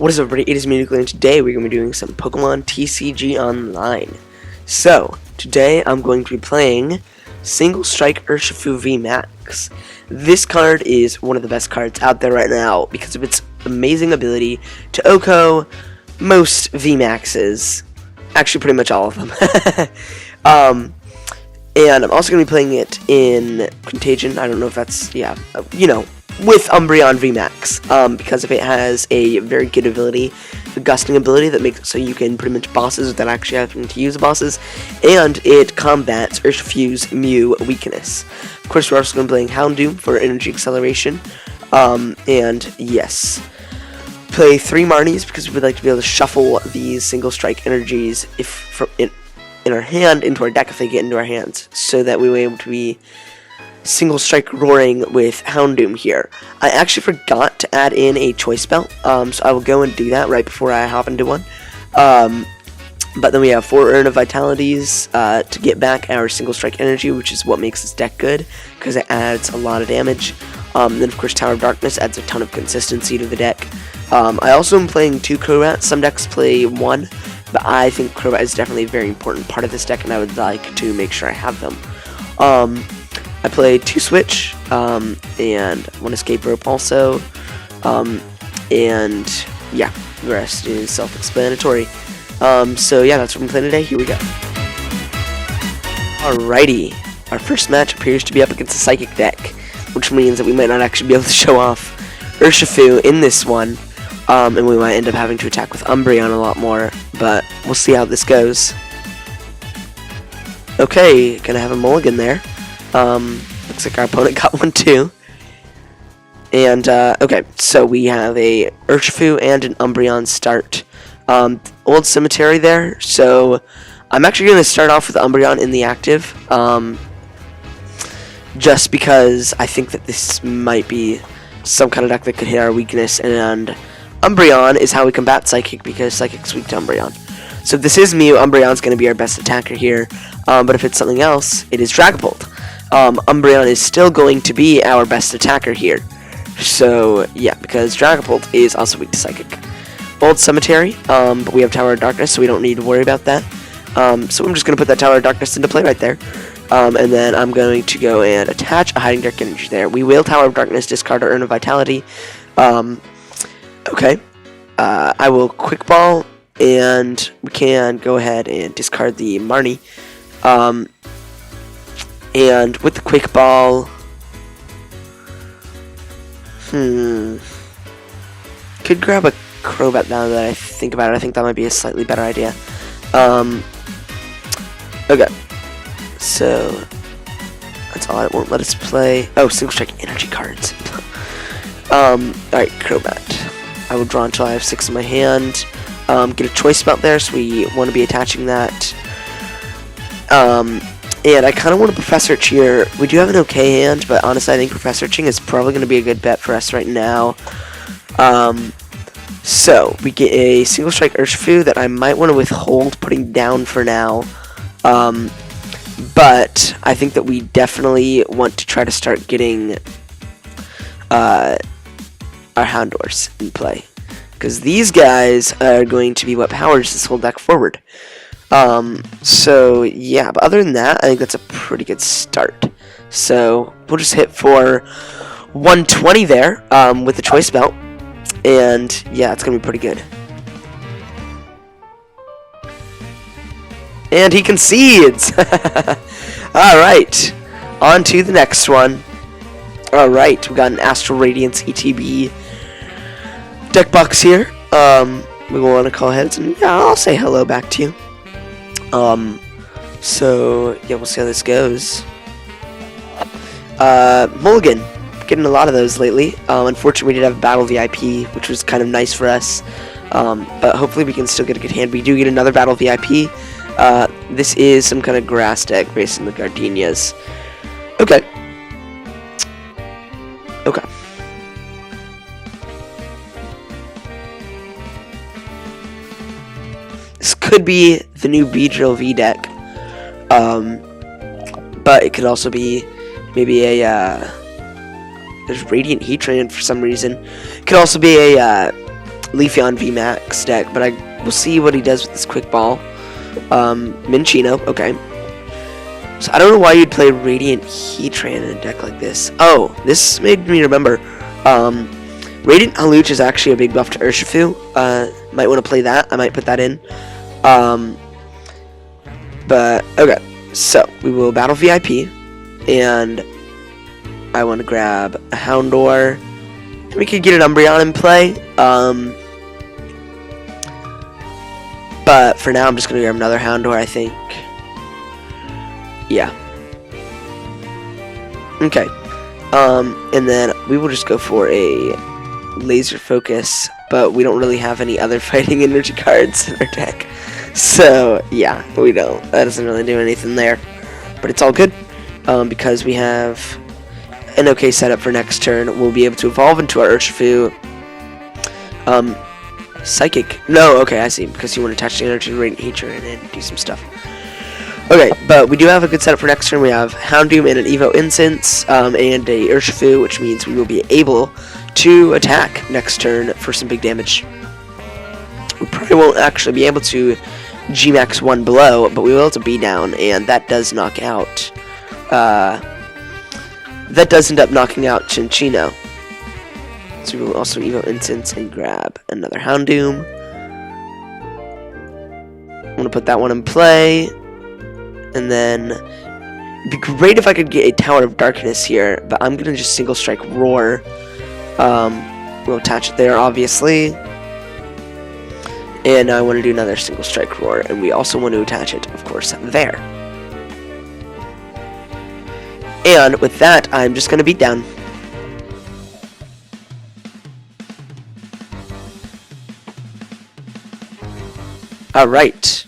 What is up, everybody? It is me, and today we're going to be doing some Pokemon TCG Online. So, today I'm going to be playing Single Strike Urshifu VMAX. This card is one of the best cards out there right now because of its amazing ability to OHKO most VMAXs. Actually, pretty much all of them. And I'm also going to be playing it in Contagion. I don't know if that's, with Umbreon VMAX, because if it has a very good ability, a gusting ability that makes it so you can pretty much bosses without actually having to use bosses, and it combats Urshifu's Mew weakness. Of course, we're also going to be playing Houndoom for energy acceleration, and yes, play 3 Marnies because we would like to be able to shuffle these single strike energies in our hand into our deck if they get into our hands, so that we were able to be single strike roaring with Houndoom here. I actually forgot to add in a choice belt, so I will go and do that right before I hop into one. But then we have 4 Urn of Vitalities to get back our single strike energy, which is what makes this deck good, because it adds a lot of damage. Then of course Tower of Darkness adds a ton of consistency to the deck. I also am playing 2 Crobat. Some decks play 1, but I think Crobat is definitely a very important part of this deck, and I would like to make sure I have them. I played 2 Switch, and 1 Escape Rope also, and yeah, the rest is self-explanatory. So yeah, that's what I'm playing today. Here we go. Alrighty, our first match appears to be up against a Psychic deck, which means that we might not actually be able to show off Urshifu in this one, and we might end up having to attack with Umbreon a lot more, but we'll see how this goes. Okay, gonna have a mulligan there. Looks like our opponent got one too. And, okay, so we have a Urshifu and an Umbreon start. Old Cemetery there, so I'm actually going to start off with Umbreon in the active, just because I think that this might be some kind of deck that could hit our weakness, and Umbreon is how we combat Psychic, because Psychic's weak to Umbreon. So if this is Mew, Umbreon's going to be our best attacker here, but if it's something else, it is Dragapult. Umbreon is still going to be our best attacker here. So, yeah, because Dragapult is also weak to Psychic. Old Cemetery, but we have Tower of Darkness, so we don't need to worry about that. So I'm just going to put that Tower of Darkness into play right there. And then I'm going to go and attach a Hiding Dark Energy there. We will Tower of Darkness, discard our Urn of Vitality. Okay. I will Quick Ball, and we can go ahead and discard the Marnie. And with the Quick Ball, could grab a Crobat now that I think about it. I think that might be a slightly better idea. Okay, so that's all. It won't let us play. Oh, single strike energy cards. Alright, Crobat. I will draw until I have 6 in my hand. Get a choice belt there, so we want to be attaching that. And I kind of want to Professor Search here. We do have an okay hand, but honestly I think Professor Searching is probably going to be a good bet for us right now. So, we get a single strike Urshifu that I might want to withhold putting down for now. But I think that we definitely want to try to start getting our Houndours in play, because these guys are going to be what powers this whole deck forward. So yeah, but other than that, I think that's a pretty good start. So we'll just hit for 120 there, with the choice belt, and yeah, it's gonna be pretty good. And he concedes! Alright, on to the next one. Alright, we got an Astral Radiance ETB deck box here. We want to call heads, and yeah, I'll say hello back to you. So, yeah, we'll see how this goes. Mulligan. Getting a lot of those lately. Unfortunately, we did have a Battle VIP, which was kind of nice for us. But hopefully we can still get a good hand. We do get another Battle VIP. This is some kind of grass deck based on the Gardenias. Okay. Okay. This could be the new Beedrill V deck, but it could also be maybe a there's Radiant Heatran for some reason. It could also be a Leafeon VMAX deck, but we'll see what he does with this quick ball. Minchino, okay. So I don't know why you'd play Radiant Heatran in a deck like this. Oh, this made me remember. Radiant Hawlucha is actually a big buff to Urshifu. Might want to play that. I might put that in. But okay, so we will battle VIP, and I want to grab a Houndour. We could get an Umbreon in play. But for now, I'm just gonna grab another Houndour, I think. Yeah. Okay. And then we will just go for a Laser Focus, but we don't really have any other fighting energy cards in our deck. So, yeah, we don't. That doesn't really do anything there. But it's all good, because we have an okay setup for next turn. We'll be able to evolve into our Urshifu. Psychic. No, okay, I see. Because you want to attach the energy to Radiant Heatran and do some stuff. Okay, but we do have a good setup for next turn. We have Houndoom and an Evo Incense, and a Urshifu, which means we will be able to attack next turn for some big damage. We probably won't actually be able to VMAX 1 below, but we will have to B down, and that does knock out. That does end up knocking out Chinchino. So we will also Evo Incense and grab another Houndoom. I'm gonna put that one in play, and then it'd be great if I could get a Tower of Darkness here, but I'm gonna just single strike Roar. We'll attach it there, obviously. And I want to do another single strike Roar, and we also want to attach it, of course, there. And with that, I'm just going to beat down. Alright.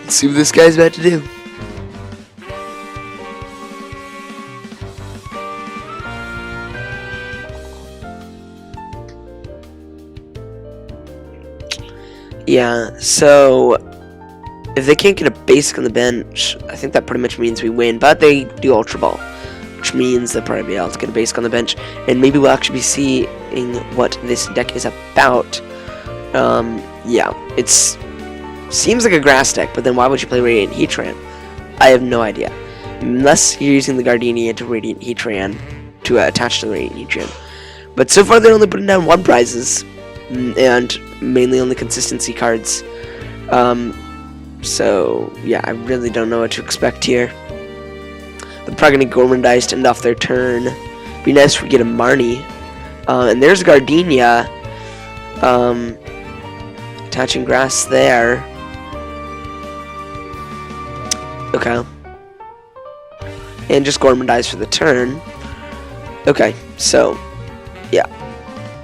Let's see what this guy's about to do. Yeah, so if they can't get a basic on the bench, I think that pretty much means we win. But they do Ultra Ball, which means they'll probably be able to get a basic on the bench, and maybe we'll actually be seeing what this deck is about. Yeah, it's seems like a grass deck, but then why would you play Radiant Heatran? I have no idea, unless you're using the Gardenia to Radiant Heatran to attach to the Radiant Heatran. But so far they're only putting down 1 prizes, and mainly only consistency cards. So yeah, I really don't know what to expect here. They're probably gonna Gormandize to end off their turn. Be nice if we get a Marnie. And there's Gardenia. Attaching grass there. Okay. And just Gormandize for the turn. Okay, so yeah.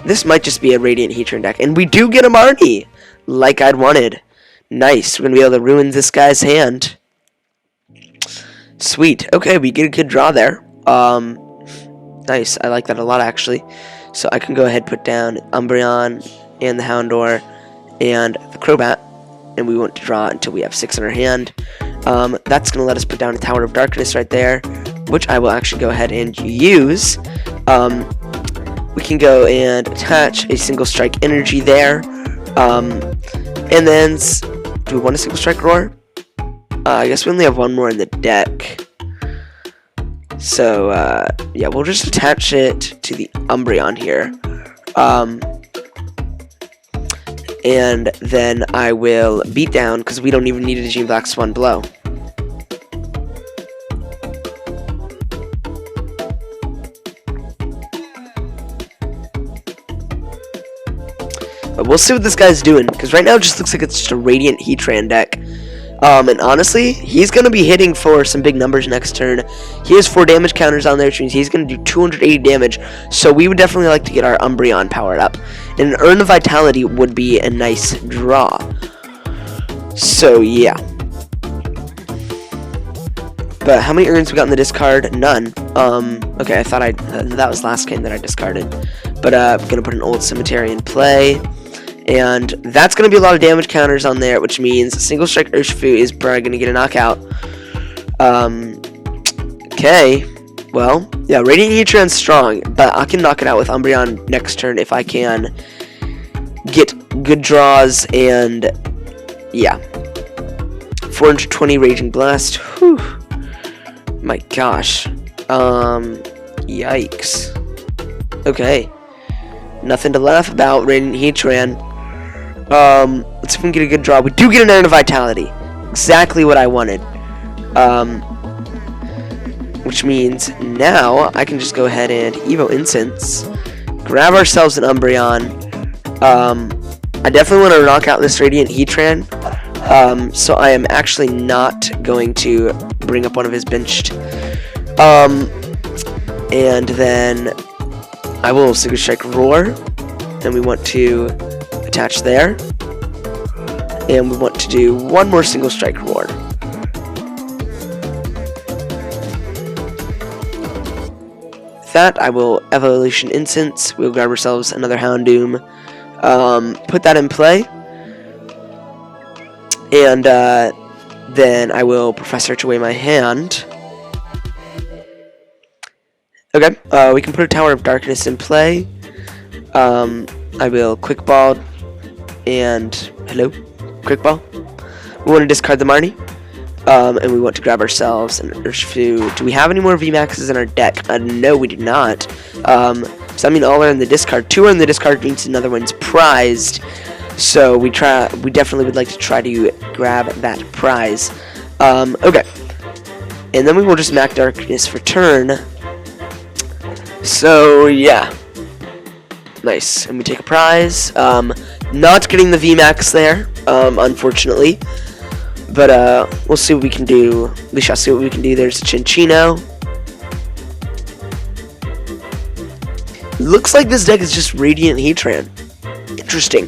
This might just be a Radiant Heatran deck. And we do get a Marnie! Like I'd wanted. Nice. We're going to be able to ruin this guy's hand. Sweet. Okay, we get a good draw there. Nice. I like that a lot, actually. So I can go ahead and put down Umbreon and the Houndour and the Crobat. And we won't draw until we have 6 in our hand. That's going to let us put down a Tower of Darkness right there, which I will actually go ahead and use. We can go and attach a single strike energy there. And then, do we want a single strike Roar? I guess we only have 1 more in the deck. So, yeah, we'll just attach it to the Umbreon here. And then I will beat down, because we don't even need a VMAX 1 below. But we'll see what this guy's doing, because right now it just looks like it's just a Radiant Heatran deck. And honestly, he's going to be hitting for some big numbers next turn. He has 4 damage counters on there, which means he's going to do 280 damage. So we would definitely like to get our Umbreon powered up. And an Urn of Vitality would be a nice draw. So yeah. But how many urns we got in the discard? None. Okay, I thought that was last game that I discarded. But I'm going to put an Old Cemetery in play. And that's going to be a lot of damage counters on there, which means Single Strike Urshifu is probably going to get a knockout. Okay. Well, yeah, Radiant Heatran's strong, but I can knock it out with Umbreon next turn if I can get good draws and, yeah. 420 Raging Blast. Whew. My gosh. Yikes. Okay. Nothing to laugh about, Radiant Heatran. Let's see if we can get a good draw. We do get an Iron Vitality. Exactly what I wanted. Which means now I can just go ahead and Evo Incense, grab ourselves an Umbreon. I definitely want to knock out this Radiant Heatran, so I am actually not going to bring up one of his benched. And then I will Single Strike Roar, and we want to attach there, and we want to do one more Single Strike Roar. That I will Evolution Incense. We'll grab ourselves another Houndoom, put that in play, and then I will Professor to away my hand. Okay, we can put a Tower of Darkness in play. I will Quick Ball and Quick Ball. We want to discard the Marnie. And we want to grab ourselves an Urshifu. Do we have any more VMAXs in our deck? No, we do not. So I mean, all are in the discard. 2 are in the discard means another one's prized. So we definitely would like to try to grab that prize. Okay. And then we will just Max Darkness for turn. So yeah. Nice. And we take a prize. Not getting the VMAX there, unfortunately. But, we'll see what we can do. We shall see what we can do. There's a Chinchino. Looks like this deck is just Radiant Heatran. Interesting.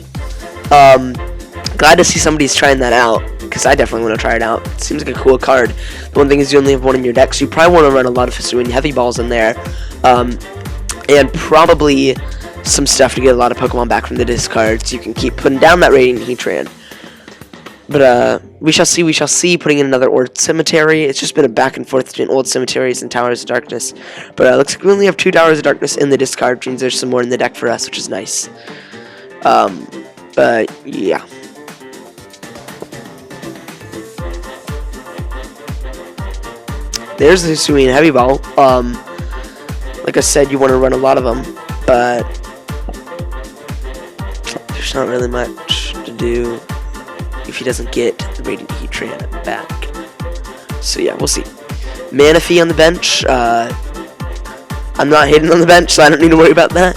Glad to see somebody's trying that out, because I definitely want to try it out. It seems like a cool card. The one thing is you only have one in your deck, so you probably want to run a lot of Hisuian Heavy Balls in there. And probably some stuff to get a lot of Pokemon back from the discard, so you can keep putting down that Radiant Heatran. But, we shall see, putting in another Old Cemetery. It's just been a back and forth between Old Cemeteries and Towers of Darkness. But, looks like we only have 2 Towers of Darkness in the discard, which means there's some more in the deck for us, which is nice. But, yeah. There's the Hisuian Heavy Ball. Like I said, you want to run a lot of them, but there's not really much to do if he doesn't get the Radiant Heatran back. So yeah, we'll see. Manaphy on the bench. I'm not hitting on the bench, so I don't need to worry about that.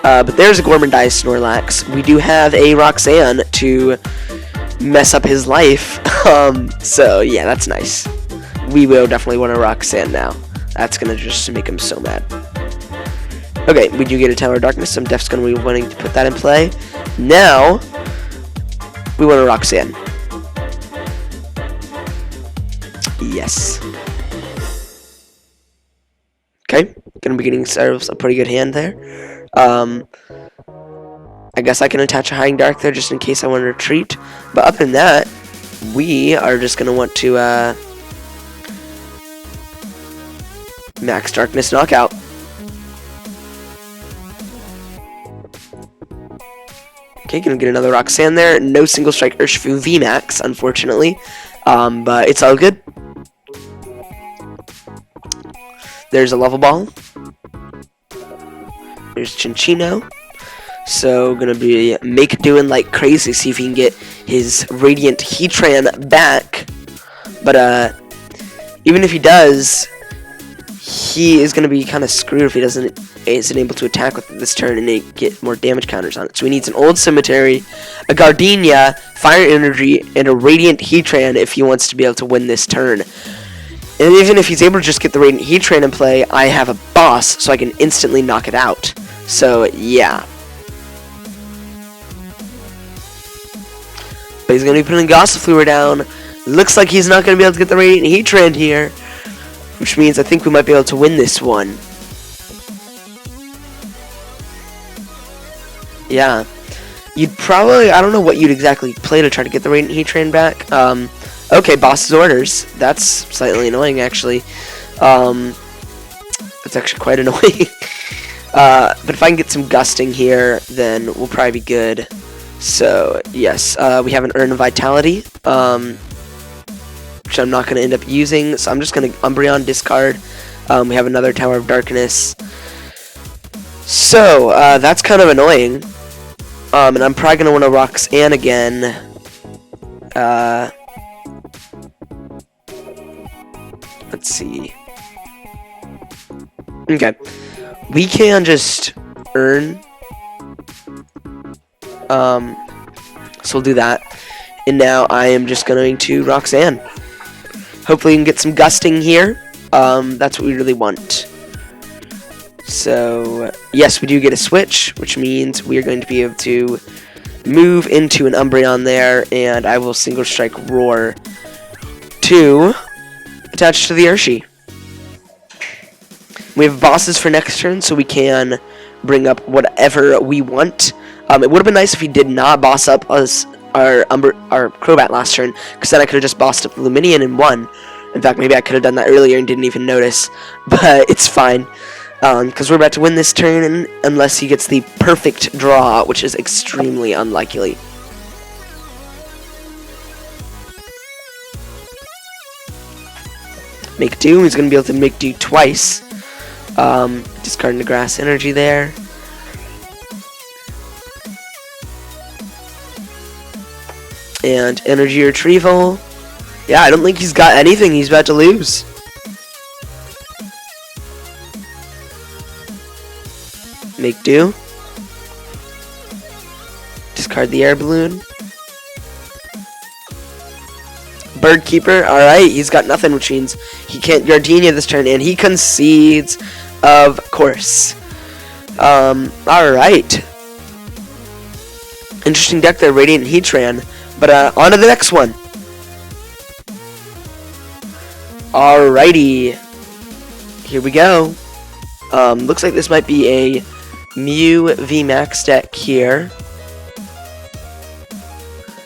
But there's a Gormandai Snorlax. We do have a Roxanne to mess up his life. So yeah, that's nice. We will definitely want a Roxanne now. That's gonna just make him so mad. Okay, we do get a Tower of Darkness, so I'm definitely going to be wanting to put that in play. Now, we want a Roxanne. Yes. Okay, going to be getting ourselves a pretty good hand there. I guess I can attach a Hiding Dark there just in case I want to retreat. But other than that, we are just going to want to Max Darkness Knockout. Okay, gonna get another Roxanne there. No Single Strike Urshifu VMAX, unfortunately. But it's all good. There's a Level Ball. There's Chinchino. So, gonna be doing like crazy, see if he can get his Radiant Heatran back. But, even if he does, he is gonna be kind of screwed if he isn't able to attack with this turn and get more damage counters on it. So he needs an Old Cemetery, a Gardenia, Fire Energy, and a Radiant Heatran if he wants to be able to win this turn. And even if he's able to just get the Radiant Heatran in play, I have a boss, so I can instantly knock it out. So, yeah. But he's going to be putting Gossifleur down. Looks like he's not going to be able to get the Radiant Heatran here, which means I think we might be able to win this one. Yeah. You'd probably, I don't know what you'd exactly play to try to get the Radiant Heatran back. Okay, boss's orders. That's slightly annoying, actually. That's actually quite annoying. But if I can get some gusting here, then we'll probably be good. So, yes, we have an Urn of Vitality, which I'm not going to end up using. So I'm just going to Umbreon, discard. We have another Tower of Darkness. So, that's kind of annoying. And I'm probably going to want to Roxanne again. Let's see. Okay. We can just earn. So we'll do that. And now I am just going to Roxanne. Hopefully we can get some gusting here. That's what we really want. So, yes, we do get a switch, which means we are going to be able to move into an Umbreon there, and I will single strike Roar to attach to the Urshi. We have bosses for next turn, so we can bring up whatever we want. It would have been nice if he did not boss up us our Crobat last turn, because then I could have just bossed up Luminion and won. In fact, maybe I could have done that earlier and didn't even notice, but it's fine. Because we're about to win this turn, unless he gets the perfect draw, which is extremely unlikely. Make do. He's going to be able to make do twice. Discarding the grass energy there. And energy retrieval. Yeah, I don't think he's got anything he's about to lose. Make do. Discard the air balloon. Bird Keeper. Alright, he's got nothing, which means he can't Gardenia this turn, and he concedes, of course. Alright. Interesting deck there, Radiant Heatran. But on to the next one. Alrighty. Here we go. Looks like this might be a Mew VMAX deck here.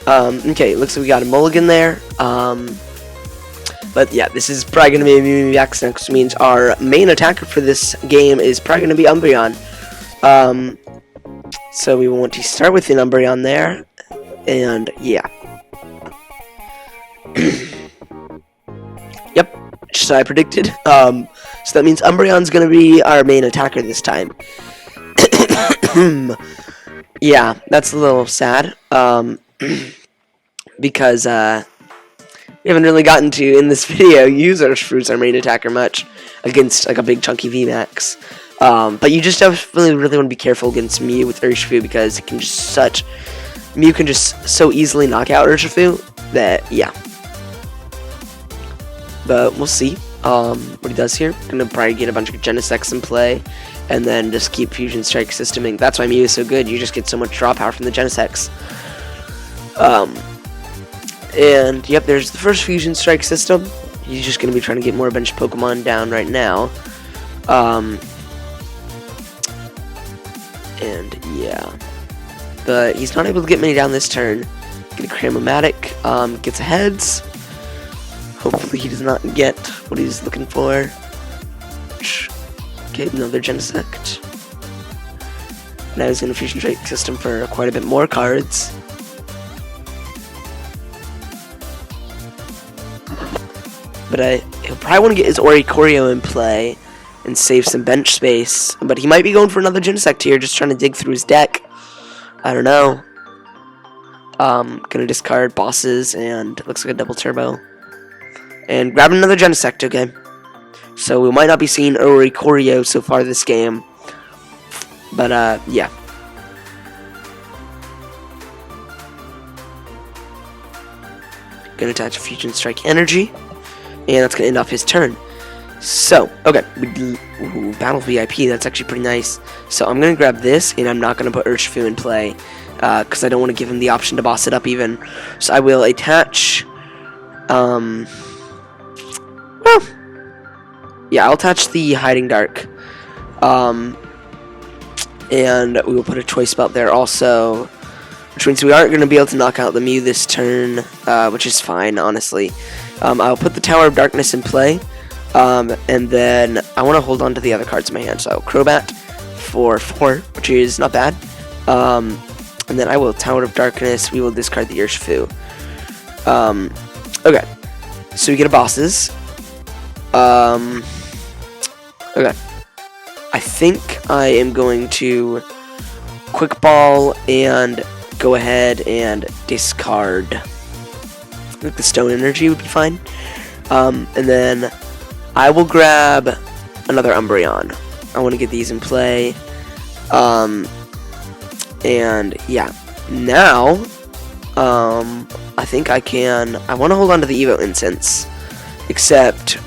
Okay, looks like we got a mulligan there. But yeah, this is probably going to be a Mew VMAX deck, which means our main attacker for this game is probably going to be Umbreon. So we want to start with an Umbreon there. And yeah. Yep, just as I predicted. So that means Umbreon's going to be our main attacker this time. Yeah, that's a little sad. Because we haven't really gotten to, in this video, use Urshifu as our main attacker much against like a big chunky VMAX. But you just definitely really want to be careful against Mew with Urshifu, because it can just Mew can just so easily knock out Urshifu that, yeah. But we'll see what he does here. Gonna probably get a bunch of Genesects in play, and then just keep Fusion Strike systeming. That's why Mew is so good. You just get so much draw power from the Genesects. And yep, there's the first Fusion Strike system. He's just gonna be trying to get more bench Pokemon down right now. And yeah, but he's not able to get many down this turn. Get a Cramomatic, gets a heads. Hopefully he does not get what he's looking for. Okay, another Genesect. Now he's going to Fusion Strike system for quite a bit more cards. But he'll probably want to get his Oricorio in play and save some bench space. But he might be going for another Genesect here, just trying to dig through his deck. I don't know. Gonna discard bosses, and it looks like a double turbo. And grab another Genesect, okay? So we might not be seeing Oricorio so far this game. But, yeah. Gonna attach Fusion Strike Energy. And that's gonna end off his turn. So, okay. Ooh, Battle VIP, that's actually pretty nice. So I'm gonna grab this, and I'm not gonna put Urshifu in play. Because I don't want to give him the option to boss it up even. So I will attach... well, yeah, I'll attach the Hiding Dark. And we will put a Choice Belt there also, which means we aren't going to be able to knock out the Mew this turn, which is fine, honestly. I'll put the Tower of Darkness in play, And then I want to hold on to the other cards in my hand. So Crobat for 4, which is not bad. And then I will Tower of Darkness. We will discard the Urshifu. Okay. So we get a bosses. Okay. I think I am going to Quick Ball and go ahead and discard. I think the Stone Energy would be fine. And then I will grab another Umbreon. I want to get these in play. And yeah, now I think I want to hold on to the Evo Incense, except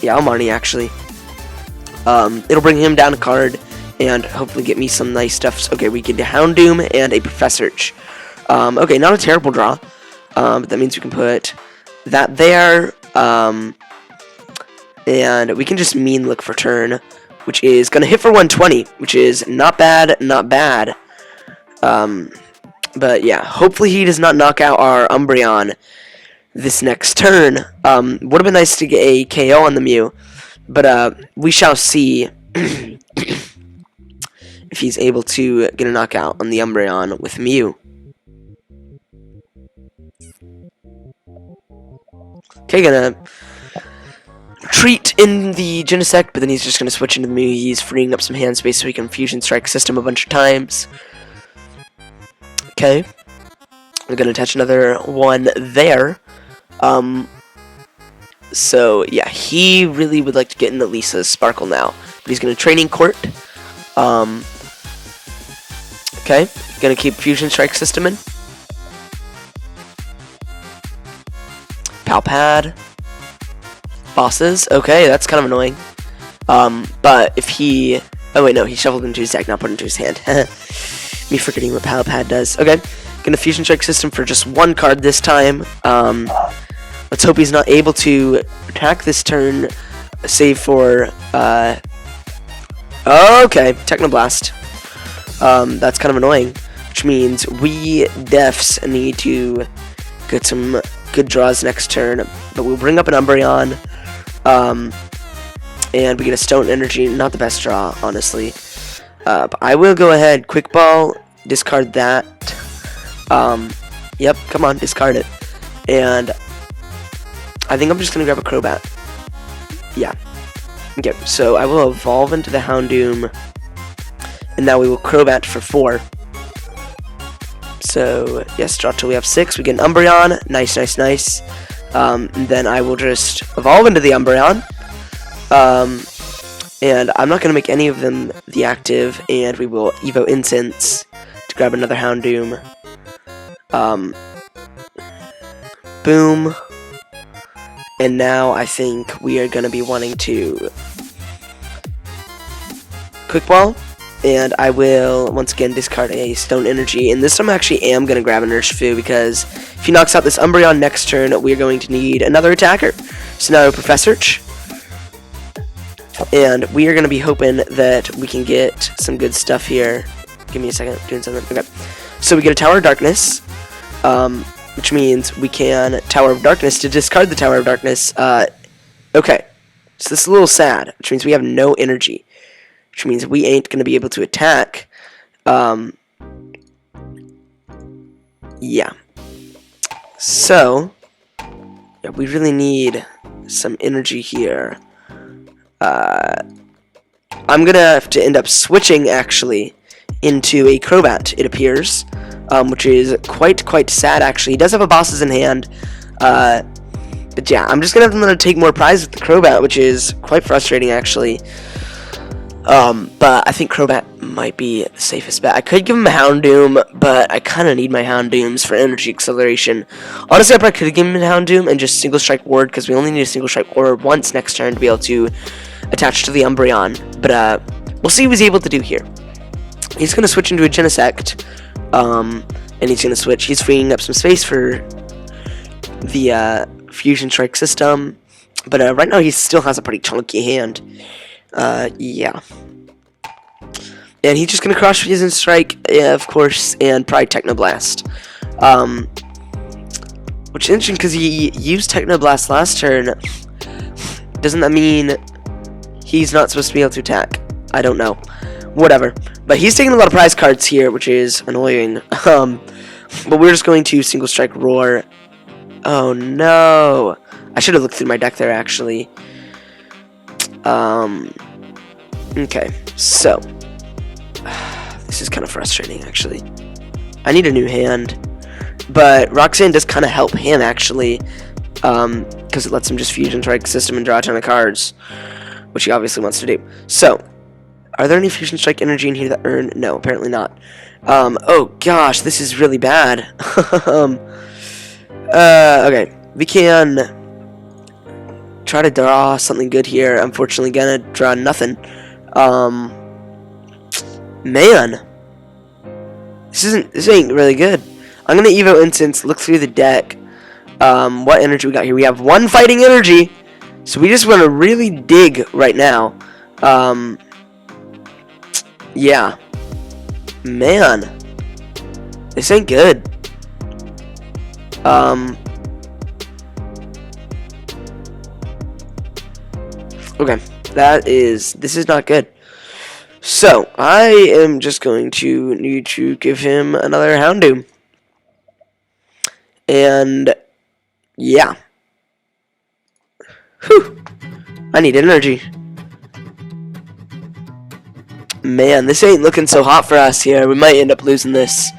yeah, Almarni actually. It'll bring him down a card and hopefully get me some nice stuff. Okay, we get a Houndoom and a Professorch. Okay, not a terrible draw, but that means we can put that there, and we can just mean look for turn, which is going to hit for 120, which is not bad, not bad. But yeah, hopefully he does not knock out our Umbreon this next turn. Would have been nice to get a KO on the Mew, but we shall see if he's able to get a knockout on the Umbreon with Mew. Okay, gonna retreat in the Genesect, but then he's just gonna switch into the Mew. He's freeing up some hand space so he can Fusion Strike System a bunch of times. Okay, we're gonna attach another one there. So yeah, he really would like to get into Lisa's Sparkle now, but he's gonna Training Court. Okay, gonna keep Fusion Strike System in. Palpad. Bosses. Okay, that's kind of annoying. But if he... Oh wait, no, he shuffled into his deck, not put into his hand. Me forgetting what Palpad does. Okay, gonna Fusion Strike System for just one card this time. Let's hope he's not able to attack this turn, save for... Okay, Technoblast. That's kind of annoying, which means we defs need to get some good draws next turn, but we'll bring up an Umbreon, and we get a Stone Energy. Not the best draw, honestly, but I will go ahead, Quick Ball, discard that. Yep, come on, discard it, and I think I'm just gonna grab a Crobat. Yeah, okay, so I will evolve into the Houndoom, and now we will Crobat for 4. So, yes, draw till we have 6. We get an Umbreon. Nice, nice, nice. And then I will just evolve into the Umbreon. And I'm not going to make any of them the active. And we will Evo Incense to grab another Houndoom. Boom. And now I think we are going to be wanting to Quick Ball. And I will, once again, discard a Stone Energy. And this time I actually am going to grab an Urshifu, because if he knocks out this Umbreon next turn, we're going to need another attacker. So now Professorch. And we are going to be hoping that we can get some good stuff here. Give me a second, doing something. Okay. So we get a Tower of Darkness, which means we can Tower of Darkness to discard the Tower of Darkness. Okay. So this is a little sad, which means we have no energy, which means we ain't going to be able to attack. Yeah. So, yeah, we really need some energy here. I'm going to have to end up switching, actually, into a Crobat, it appears, which is quite sad, actually. He does have a bosses in hand, but yeah, I'm just going to have to take more prizes with the Crobat, which is quite frustrating, actually. But I think Crobat might be the safest bet. I could give him a Houndoom, but I kind of need my Houndooms for energy acceleration. Honestly, I probably could have given him a Houndoom and just Single Strike Ward, because we only need a Single Strike Ward once next turn to be able to attach to the Umbreon. But, we'll see what he's able to do here. He's going to switch into a Genesect, and he's going to switch. He's freeing up some space for the, Fusion Strike System. But, right now he still has a pretty chunky hand. Yeah. And he's just gonna Cross Fusion Strike, yeah, of course, and probably Technoblast. Which is interesting because he used Technoblast last turn, Doesn't that mean he's not supposed to be able to attack? I don't know. Whatever. But he's taking a lot of prize cards here, which is annoying. But we're just going to single strike roar. Oh no. I should have looked through my deck there actually. Okay, so this is kind of frustrating actually. I need a new hand, but Roxanne does kind of help him actually, because it lets him just fusion strike system and draw a ton of cards, which he obviously wants to do. So, are there any fusion strike energy in here that earn? No, apparently not. Oh gosh, this is really bad. Okay, we can try to draw something good here. Unfortunately, gonna draw nothing. Man, this ain't really good. I'm gonna Evo Instance, look through the deck. What energy we got here? We have one fighting energy, so we just want to really dig right now. Yeah, man, this ain't good. Okay, this is not good. So, I am just going to need to give him another Houndoom. And, yeah. Whew. I need energy. Man, this ain't looking so hot for us here. We might end up losing this.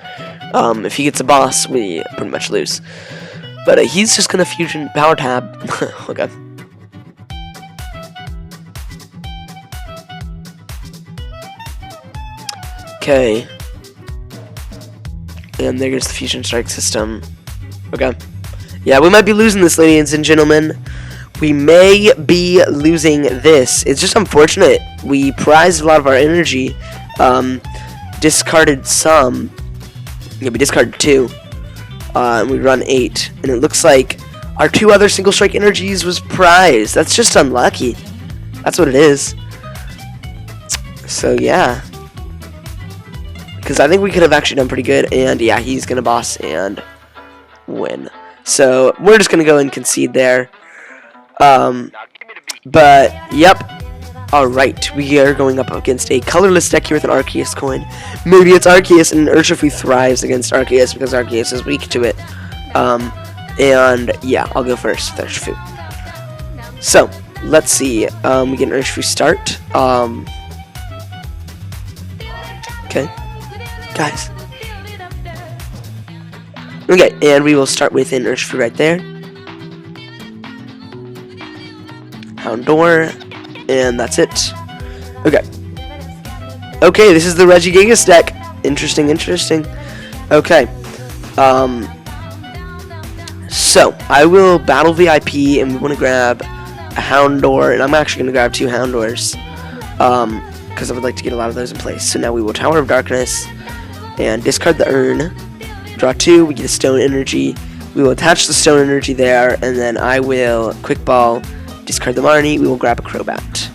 If he gets a boss, we pretty much lose. But he's just gonna fusion power tab. Okay. Okay. And there goes the fusion strike system. Okay. Yeah, we might be losing this, ladies and gentlemen. We may be losing this. It's just unfortunate. We prized a lot of our energy. Discarded some. Yeah, we discarded 2. And we run 8. And it looks like our 2 other single strike energies was prized. That's just unlucky. That's what it is. So, yeah. Because I think we could have actually done pretty good. And, yeah, he's going to boss and win. So, we're just going to go and concede there. But, yep. Alright, we are going up against a colorless deck here with an Arceus coin. Maybe it's Arceus, and Urshifu thrives against Arceus because Arceus is weak to it. And, yeah, I'll go first with Urshifu. So, let's see. We get an Urshifu start. Okay. Guys. Okay, and we will start with an Urshifu right there. Houndour. And that's it. Okay. Okay, this is the Regigigas deck. Interesting, interesting. Okay. So, I will battle VIP, and we want to grab a Houndour, and I'm actually going to grab 2 Houndours. Because I would like to get a lot of those in place. So now we will Tower of Darkness, and discard the urn. Draw 2, we get a Stone Energy. We will attach the Stone Energy there, and then I will Quick Ball, discard the Marnie, we will grab a Crobat.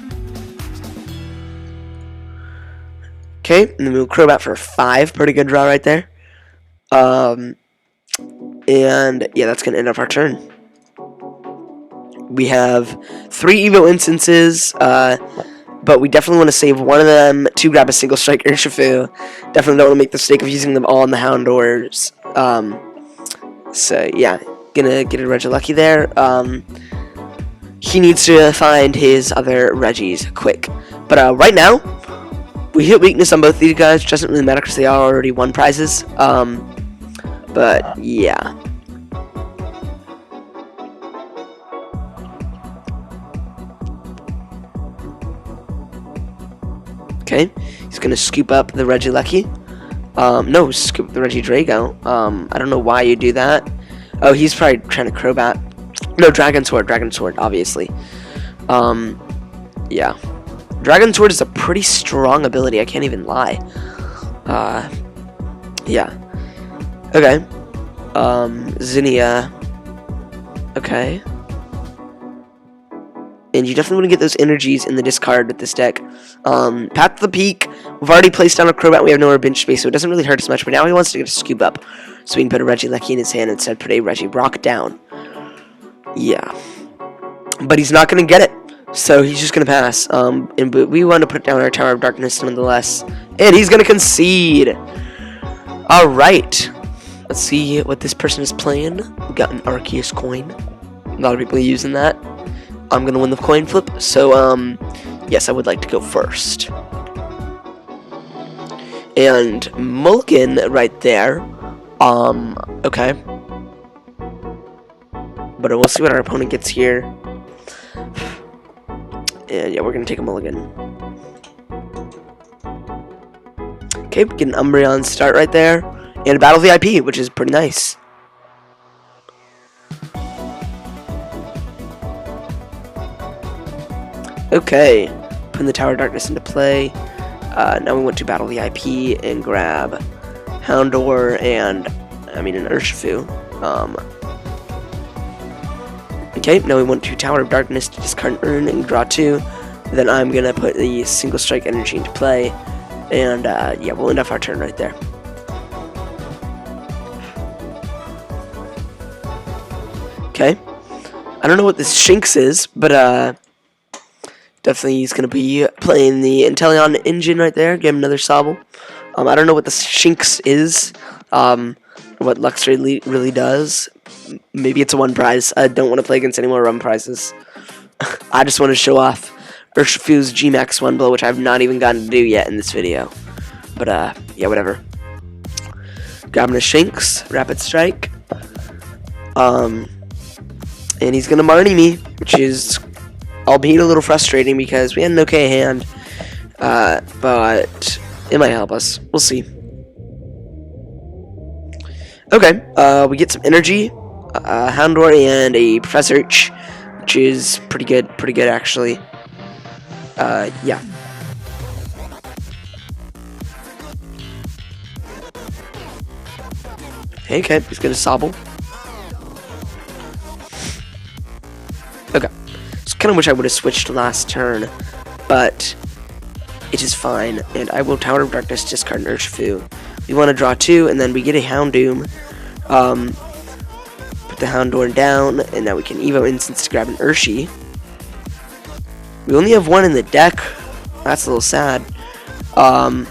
Okay, and then we'll Crobat for 5. Pretty good draw right there. And yeah, that's gonna end up our turn. We have 3 Evo instances, but we definitely want to save one of them to grab a single strike Urshifu. Definitely don't want to make the mistake of using them all in the Houndours. So yeah, gonna get a Regilucky there. He needs to find his other Regis quick. But right now, we hit weakness on both these guys. Which doesn't really matter because they already won prizes. But yeah. Okay, he's gonna scoop up the Regilucky. No, scoop the Regidrago. I don't know why you do that. Oh, he's probably trying to Crobat. No, Dragon Sword, obviously. Yeah. Dragon Sword is a pretty strong ability, I can't even lie. Yeah. Okay. Zinnia. Okay. And you definitely want to get those energies in the discard with this deck. Path to the Peak. We've already placed down a Crobat. We have no more bench space, so it doesn't really hurt us much. But now he wants to get a Scoop Up. So we can put a Regilucky in his hand instead. Put a Regirock down. Yeah. But he's not going to get it. So he's just gonna pass. But we want to put down our Tower of Darkness nonetheless, and he's gonna concede. All right, let's see what this person is playing. We got an Arceus coin. A lot of people are using that. I'm gonna win the coin flip. So yes, I would like to go first. And Mulligan right there. Okay. But we'll see what our opponent gets here. And yeah, we're gonna take a mulligan. Okay, we get an Umbreon start right there. And a Battle VIP, which is pretty nice. Okay, putting the Tower of Darkness into play. Now we want to Battle VIP and grab Houndour and, an Urshifu. Okay, now we want to Tower of Darkness to discard an Urn and draw 2. Then I'm gonna put the Single Strike Energy into play. And, yeah, we'll end off our turn right there. Okay. I don't know what this Shinx is, but, definitely he's going to be playing the Inteleon engine right there. Give him another Sobble. I don't know what the Shinx is, what Luxray really does. Maybe it's a 1 prize. I don't want to play against any more run prizes. I just want to show off Urshifu's VMAX 1 blow, which I've not even gotten to do yet in this video. But, yeah, whatever. Grabbing a Shinx, Rapid Strike. And he's going to Marnie me, which is, albeit a little frustrating because we had an okay hand, but it might help us. We'll see. Okay, we get some energy, Houndour and a Professor H, which is pretty good actually. Yeah. Okay, he's gonna Sobble. Okay. Kind of wish I would have switched last turn, but it is fine. And I will Tower of Darkness, discard an Urshifu. We want to draw 2, and then we get a Houndoom. Put the Houndour down, and now we can Evo Instance to grab an Urshi. We only have 1 in the deck. That's a little sad. And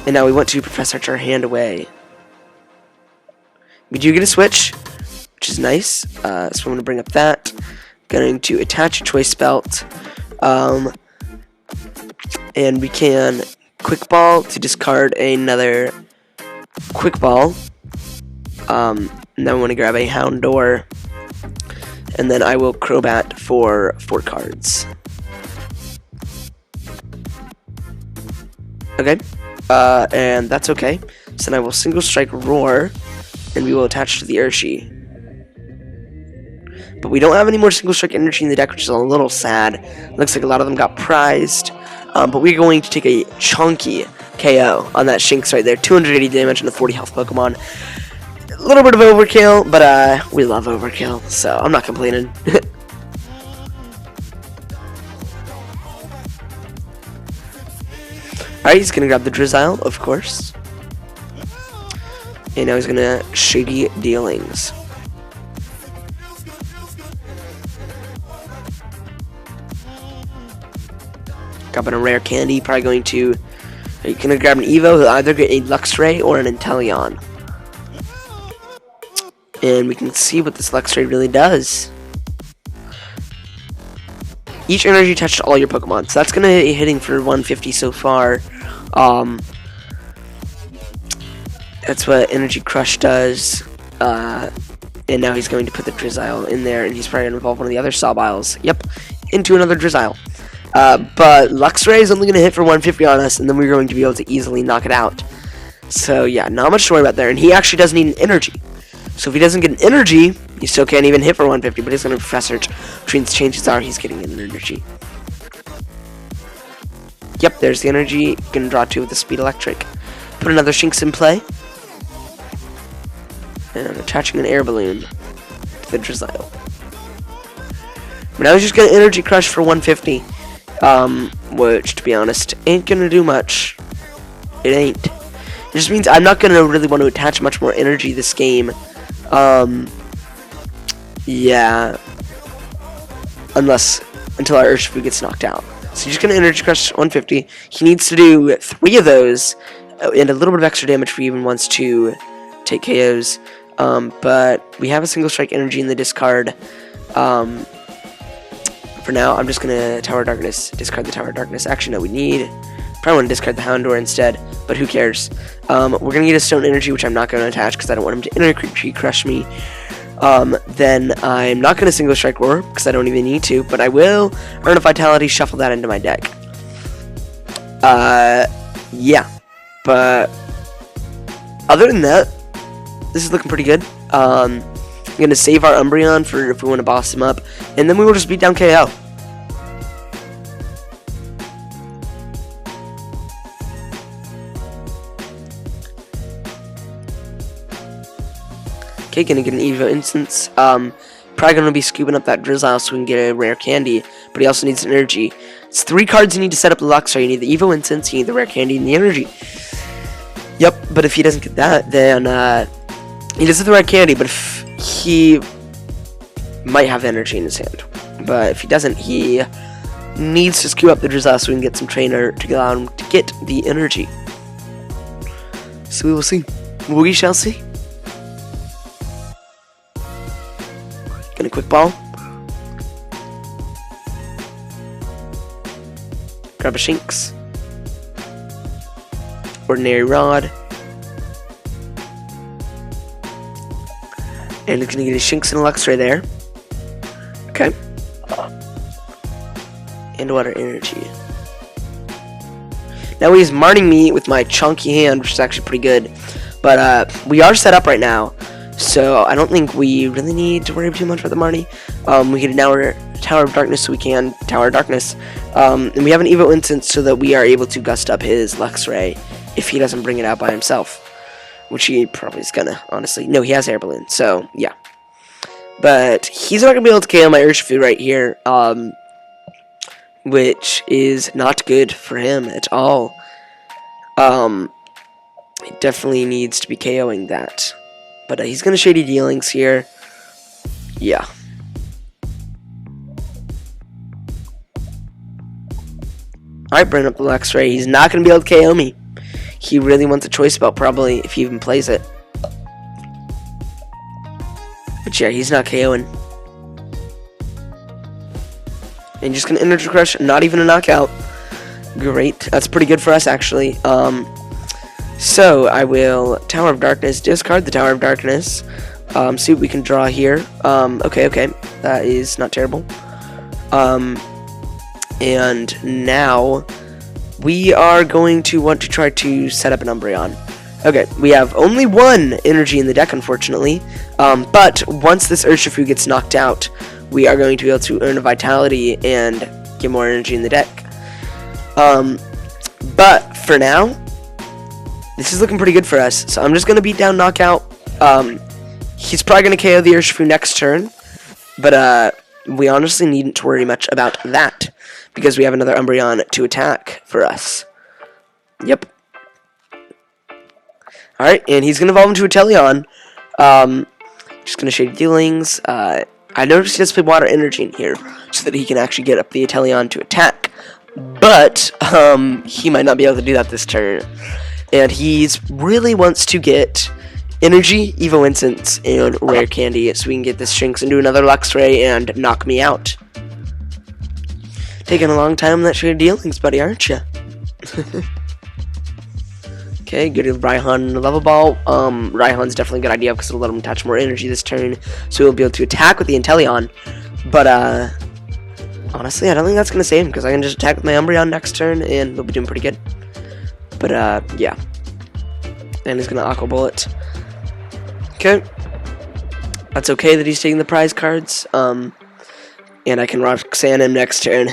now we want to Professor our hand away. We do get a switch, which is nice. So I'm going to bring up that. Going to attach a choice belt, and we can quick ball to discard another quick ball. And then we want to grab a Houndour, and then I will Crobat for 4 cards. Okay, and that's okay. So then I will Single Strike Roar, and we will attach to the Urshi. But we don't have any more Single Strike Energy in the deck, which is a little sad. Looks like a lot of them got prized. But we're going to take a chunky KO on that Shinx right there. 280 damage on a 40 health Pokemon. A little bit of overkill, but we love overkill, so I'm not complaining. Alright, he's going to grab the Drizzile, of course. And now he's going to Shady Dealings. Grabbing a rare candy, probably going to... You're going to grab an Evo, he'll either get a Luxray or an Inteleon. And we can see what this Luxray really does. Each energy touched all your Pokemon, so that's going to be hitting for 150 so far. That's what Energy Crush does. And now he's going to put the Drizzile in there, and he's probably going to evolve one of the other Sawbiles. Yep, into another Drizzile. But Luxray is only going to hit for 150 on us, and then we're going to be able to easily knock it out. So yeah, not much to worry about there. And he actually doesn't need an energy. So if he doesn't get an energy, he still can't even hit for 150, but he's going to Professor, which means chances are he's getting an energy. Yep, there's the energy. Going to draw 2 with the Speed Electric. Put another Shinx in play. And I'm attaching an air balloon to the Drizzile. But now he's just going to Energy Crush for 150. Which, to be honest, ain't gonna do much. It ain't. It just means I'm not gonna really want to attach much more energy this game. Yeah. Unless until our Urshifu gets knocked out. So he's just going to Energy Crush 150. He needs to do 3 of those, and a little bit of extra damage if he even wants to take KOs. But we have a single strike energy in the discard. For now, I'm just going to Tower of Darkness, discard the Tower of Darkness. Actually, no, we need... Probably want to discard the Houndour instead, but who cares? We're going to get a Stone Energy, which I'm not going to attach because I don't want him to Energy Crush me. Then I'm not going to Single Strike Roar because I don't even need to, but I will earn a Vitality, shuffle that into my deck. Yeah. But other than that, this is looking pretty good. I'm going to save our Umbreon for if we want to boss him up, and then we will just beat down KO. Okay, gonna get an Evo instance. Probably gonna be scooping up that Drizzile so we can get a rare candy, but he also needs an energy. It's 3 cards you need to set up the Luxray. You need the Evo instance, you need the rare candy, and the energy. Yep, but if he doesn't get that, then he does have the rare candy, but if he might have energy in his hand. But if he doesn't, he needs to scoop up the Drizzile so we can get some trainer to allow him to get the energy. So we will see. We shall see. Gonna quick ball. Grab a Shinx. Ordinary Rod. And he's gonna get a Shinx and a Luxray there. Okay. And Water Energy. Now he's marning me with my chunky hand, which is actually pretty good. But we are set up right now. So I don't think we really need to worry too much about the Marnie. We get an Tower of Darkness, so we can Tower of Darkness. And we have an Evo instance so that we are able to gust up his Luxray if he doesn't bring it out by himself. Which he probably is gonna, honestly. No, he has Air Balloon, so yeah. But he's not gonna be able to KO my Urshifu right here. Which is not good for him at all. He definitely needs to be KOing that. But he's going to Shady Dealings here. Yeah. Alright, bring up the Luxray. He's not going to be able to KO me. He really wants a choice belt, probably, if he even plays it. But yeah, he's not KOing. And just going to Energy Crush, not even a knockout. Great. That's pretty good for us, actually. So, I will Tower of Darkness, discard the Tower of Darkness, see what we can draw here. Okay, that is not terrible. And now, we are going to want to try to set up an Umbreon. Okay, we have only 1 energy in the deck, unfortunately, but once this Urshifu gets knocked out, we are going to be able to earn a Vitality and get more energy in the deck. But, for now, this is looking pretty good for us, so I'm just going to beat down Knockout. He's probably going to KO the Urshifu next turn, but we honestly needn't to worry much about that, because we have another Umbreon to attack for us. Yep. Alright, and he's going to evolve into a Teleon. Just going to Shady Dealings. I noticed he does play Water Energy in here, so that he can actually get up the Teleon to attack, but he might not be able to do that this turn. And he really wants to get Energy, Evo Instance, and Rare Candy so we can get this Shinx into another Luxray and knock me out. Taking a long time on that Shady Dealings, buddy, aren't you? Okay, good to Raihan and the Level Ball. Raihan's definitely a good idea because it'll let him attach more energy this turn, so he'll be able to attack with the Inteleon. But, honestly, I don't think that's going to save him because I can just attack with my Umbreon next turn and we'll be doing pretty good. But, yeah. And he's going to Aqua Bullet. Okay. That's okay that he's taking the prize cards. And I can Roxanne him next turn.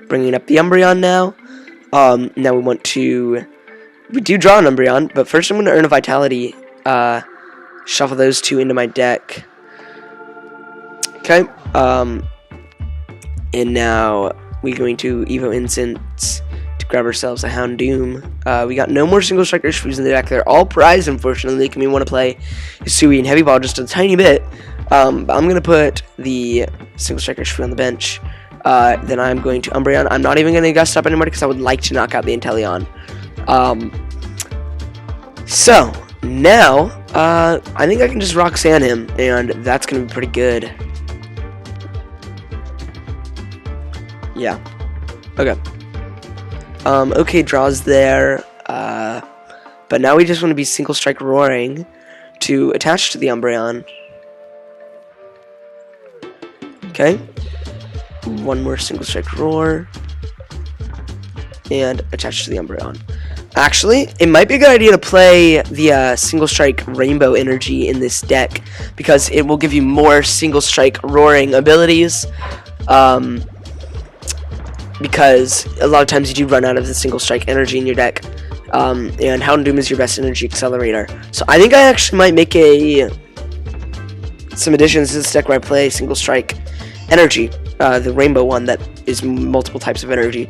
Bringing up the Umbreon now. Now we want to... We do draw an Umbreon, but first I'm going to earn a Vitality. Shuffle those 2 into my deck. Okay. And now we're going to Evo Instance to grab ourselves a Houndoom. We got no more single strike Urshifu's in the deck. They're all prized, unfortunately, making me want to play Hisui and Heavy Ball just a tiny bit. But I'm going to put the single strike Urshifu on the bench. Then I'm going to Umbreon. I'm not even going to gust up anymore because I would like to knock out the Inteleon. So, now, I think I can just Roxanne him, and that's going to be pretty good. Yeah. Okay. Okay, draws there. But now we just want to be single strike Roaring to attach to the Umbreon. Okay. One more single strike Roar. And attach to the Umbreon. Actually, it might be a good idea to play the single strike Rainbow Energy in this deck, because it will give you more single strike Roaring abilities. Because a lot of times you do run out of the single strike energy in your deck, and Houndoom is your best energy accelerator. So I think I actually might make some additions to this deck where I play single strike energy, the rainbow one that is multiple types of energy,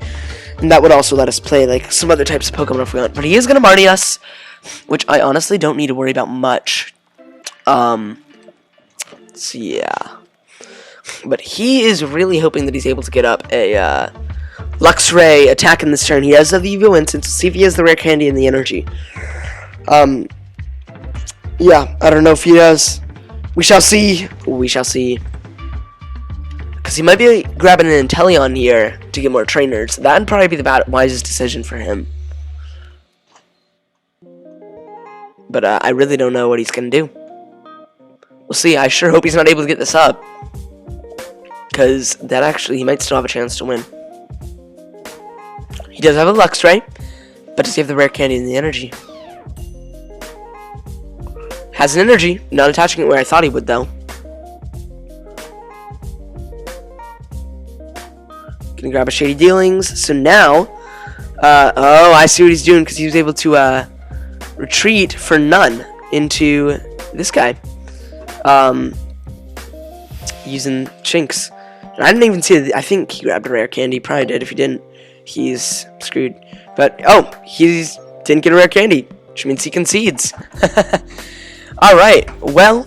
and that would also let us play like some other types of Pokemon if we want. But he is gonna Marnie us, which I honestly don't need to worry about much. So yeah, but he is really hoping that he's able to get up a Luxray attacking this turn. He has the Evo Instance. See if he has the rare candy and the energy. Yeah, I don't know if he does. We shall see. We shall see. Because he might be grabbing an Inteleon here to get more trainers. That would probably be the wisest decision for him. But I really don't know what he's going to do. We'll see. I sure hope he's not able to get this up. Because that actually, he might still have a chance to win. He does have a Luxray, but does he have the rare candy and the energy? Has an energy, not attaching it where I thought he would though. Gonna grab a Shady Dealings. So now, oh, I see what he's doing because he was able to retreat for none into this guy, using Shinx. And I didn't even see it. I think he grabbed a rare candy. Probably did. If he didn't, he's screwed. But oh, he didn't get a rare candy, which means he concedes. All right. Well,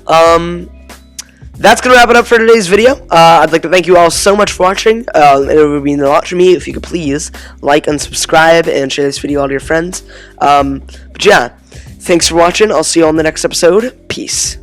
that's gonna wrap it up for today's video. I'd like to thank you all so much for watching. It would mean a lot to me if you could please like and subscribe and share this video with all your friends. But yeah, thanks for watching. I'll see you all in the next episode. Peace.